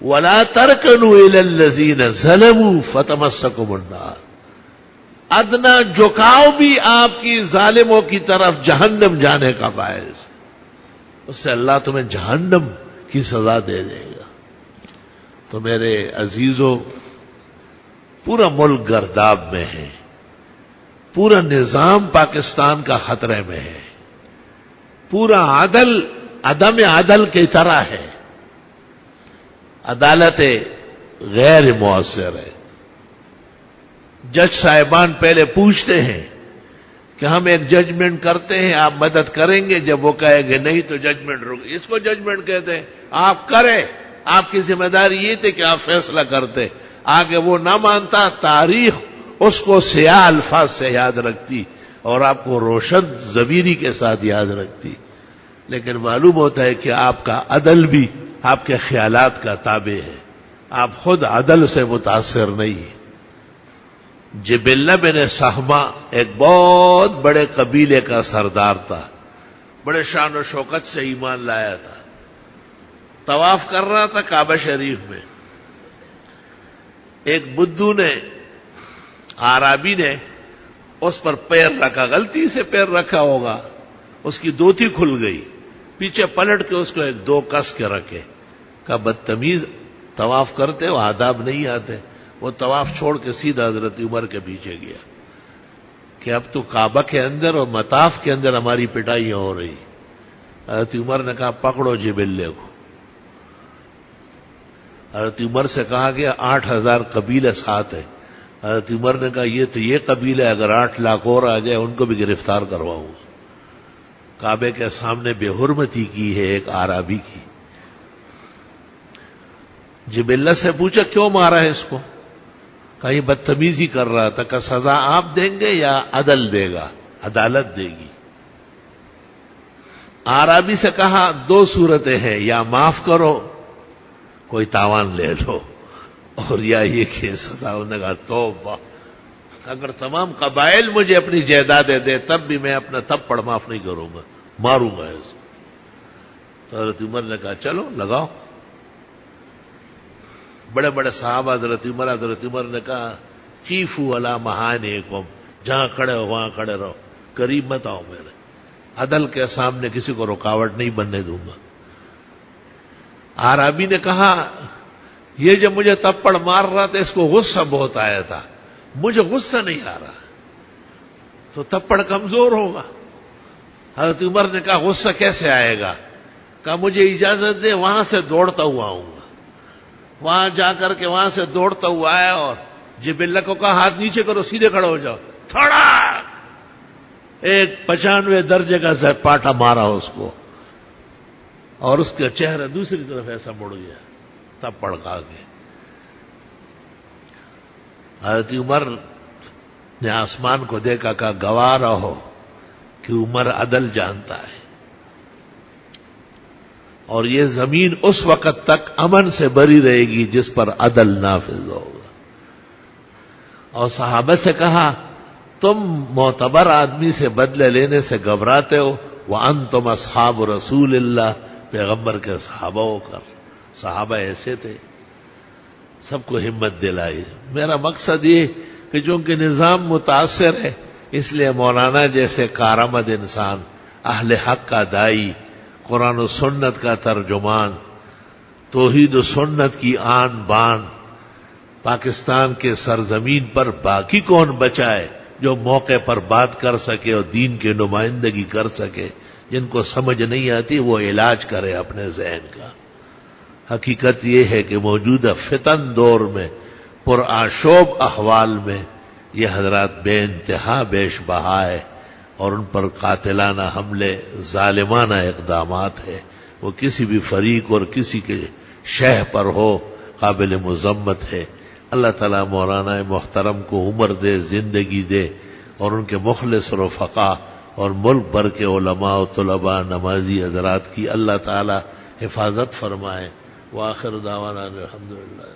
وَلَا تَرْكَنُوا إِلَى الَّذِينَ ظَلَمُوا فَتَمَسَّكُمُ النَّارُ. ادنا جھکاؤ بھی آپ کی ظالموں کی طرف جہنم جانے کا باعث، اس سے اللہ تمہیں جہنم کی سزا دے دے گا. تو میرے عزیزوں، پورا ملک گرداب میں ہے، پورا نظام پاکستان کا خطرے میں ہے، پورا عدم عدل کی طرح ہے، عدالت غیر مؤثر ہے. جج صاحبان پہلے پوچھتے ہیں کہ ہم ایک ججمنٹ کرتے ہیں، آپ مدد کریں گے؟ جب وہ کہے گے نہیں تو ججمنٹ رک. اس کو ججمنٹ کہتے ہیں. آپ کریں، آپ کی ذمہ داری یہ تھی کہ آپ فیصلہ کرتے. آگے وہ نہ مانتا، تاریخ اس کو سیاہ الفاظ سے یاد رکھتی اور آپ کو روشن ضمیری کے ساتھ یاد رکھتی. لیکن معلوم ہوتا ہے کہ آپ کا عدل بھی آپ کے خیالات کا تابع ہے، آپ خود عدل سے متاثر نہیں ہیں. جبلہ بن سہمہ ایک بہت بڑے قبیلے کا سردار تھا، بڑے شان و شوکت سے ایمان لایا تھا. طواف کر رہا تھا کعبہ شریف میں. ایک بدھو نے، اعرابی نے اس پر پیر رکھا، غلطی سے پیر رکھا ہوگا، اس کی دوتی کھل گئی. پیچھے پلٹ کے اس کو ایک دو کس کے رکھے. کہا بدتمیز، طواف کرتے ہو، آداب نہیں آتے. وہ طواف چھوڑ کے سیدھا حضرت عمر کے پیچھے گیا کہ اب تو کعبہ کے اندر اور مطاف کے اندر ہماری پٹائیاں ہو رہی. حضرت عمر نے کہا پکڑو جبلے کو. حضرت عمر سے کہا گیا 8,000 قبیلے ساتھ ہیں. حضرت عمر نے کہا یہ تو یہ قبیلے، اگر 8 لاکھ اور آ جائے ان کو بھی گرفتار کرواؤں. کعبے کے سامنے بے حرمتی کی ہے ایک اعرابی کی. جبلہ سے پوچھا کیوں مارا ہے اس کو؟ کہا یہ بدتمیزی کر رہا تھا. کہ سزا آپ دیں گے یا عدل دے گا؟ عدالت دے گی. اعرابی سے کہا 2 صورتیں ہیں، یا معاف کرو کوئی تاوان لے لو، اور یا یہ کہ سزا. انہوں نے کہا توبہ، اگر تمام قبائل مجھے اپنی جائیدادیں دے تب بھی میں اپنا تھپڑ معاف نہیں کروں گا، ماروں گا اس کو. تو حضرت عمر نے کہا چلو لگاؤ. بڑے بڑے صحابہ حضرت عمر نے کہا چیفو علی محانیکم، جہاں کھڑے ہو وہاں کھڑے رہو، قریب مت آؤ میرے. عدل کے سامنے کسی کو رکاوٹ نہیں بننے دوں گا. اعرابی نے کہا یہ جب مجھے تپڑ مار رہا تھا اس کو غصہ بہت آیا تھا، مجھے غصہ نہیں آ رہا، تو تپڑ کمزور ہوگا. حضرت عمر نے کہا غصہ کیسے آئے گا؟ کہا مجھے اجازت دے، وہاں سے دوڑتا ہوا آؤں گا. وہاں جا کر کے وہاں سے دوڑتا ہوا آیا اور جبلہ کو کہا ہاتھ نیچے کرو، سیدھے کھڑے ہو جاؤ. تھوڑا ایک 95 درجے کا پاٹا مارا اس کو، اور اس کا چہرہ دوسری طرف ایسا مڑ گیا تب پڑکا کے. حضرت عمر نے آسمان کو دیکھا، کہا گواہ رہو کہ عمر عدل جانتا ہے، اور یہ زمین اس وقت تک امن سے بری رہے گی جس پر عدل نافذ ہوگا. اور صحابہ سے کہا تم معتبر آدمی سے بدلے لینے سے گھبراتے ہو، وَأَنْتُمْ أَصْحَابُ رسول اللہ، پیغمبر کے صحابہ ہو کر. صحابہ ایسے تھے، سب کو ہمت دلائی. میرا مقصد یہ کہ چونکہ نظام متاثر ہے، اس لیے مولانا جیسے کارآمد انسان، اہل حق کا دائی، قرآن و سنت کا ترجمان، توحید و سنت کی آن بان، پاکستان کے سرزمین پر باقی کون بچائے جو موقع پر بات کر سکے اور دین کی نمائندگی کر سکے. جن کو سمجھ نہیں آتی وہ علاج کرے اپنے ذہن کا. حقیقت یہ ہے کہ موجودہ فتن دور میں، پرآشوب احوال میں، یہ حضرات بے انتہا بیش بہا ہے، اور ان پر قاتلانہ حملے، ظالمانہ اقدامات ہے. وہ کسی بھی فریق اور کسی کے شہ پر ہو قابل مذمت ہے. اللہ تعالیٰ مولانا محترم کو عمر دے، زندگی دے، اور ان کے مخلص رفقا اور ملک بھر کے علماء و طلباء نمازی حضرات کی اللہ تعالیٰ حفاظت فرمائے. وآخر دعوانا الحمدللہ.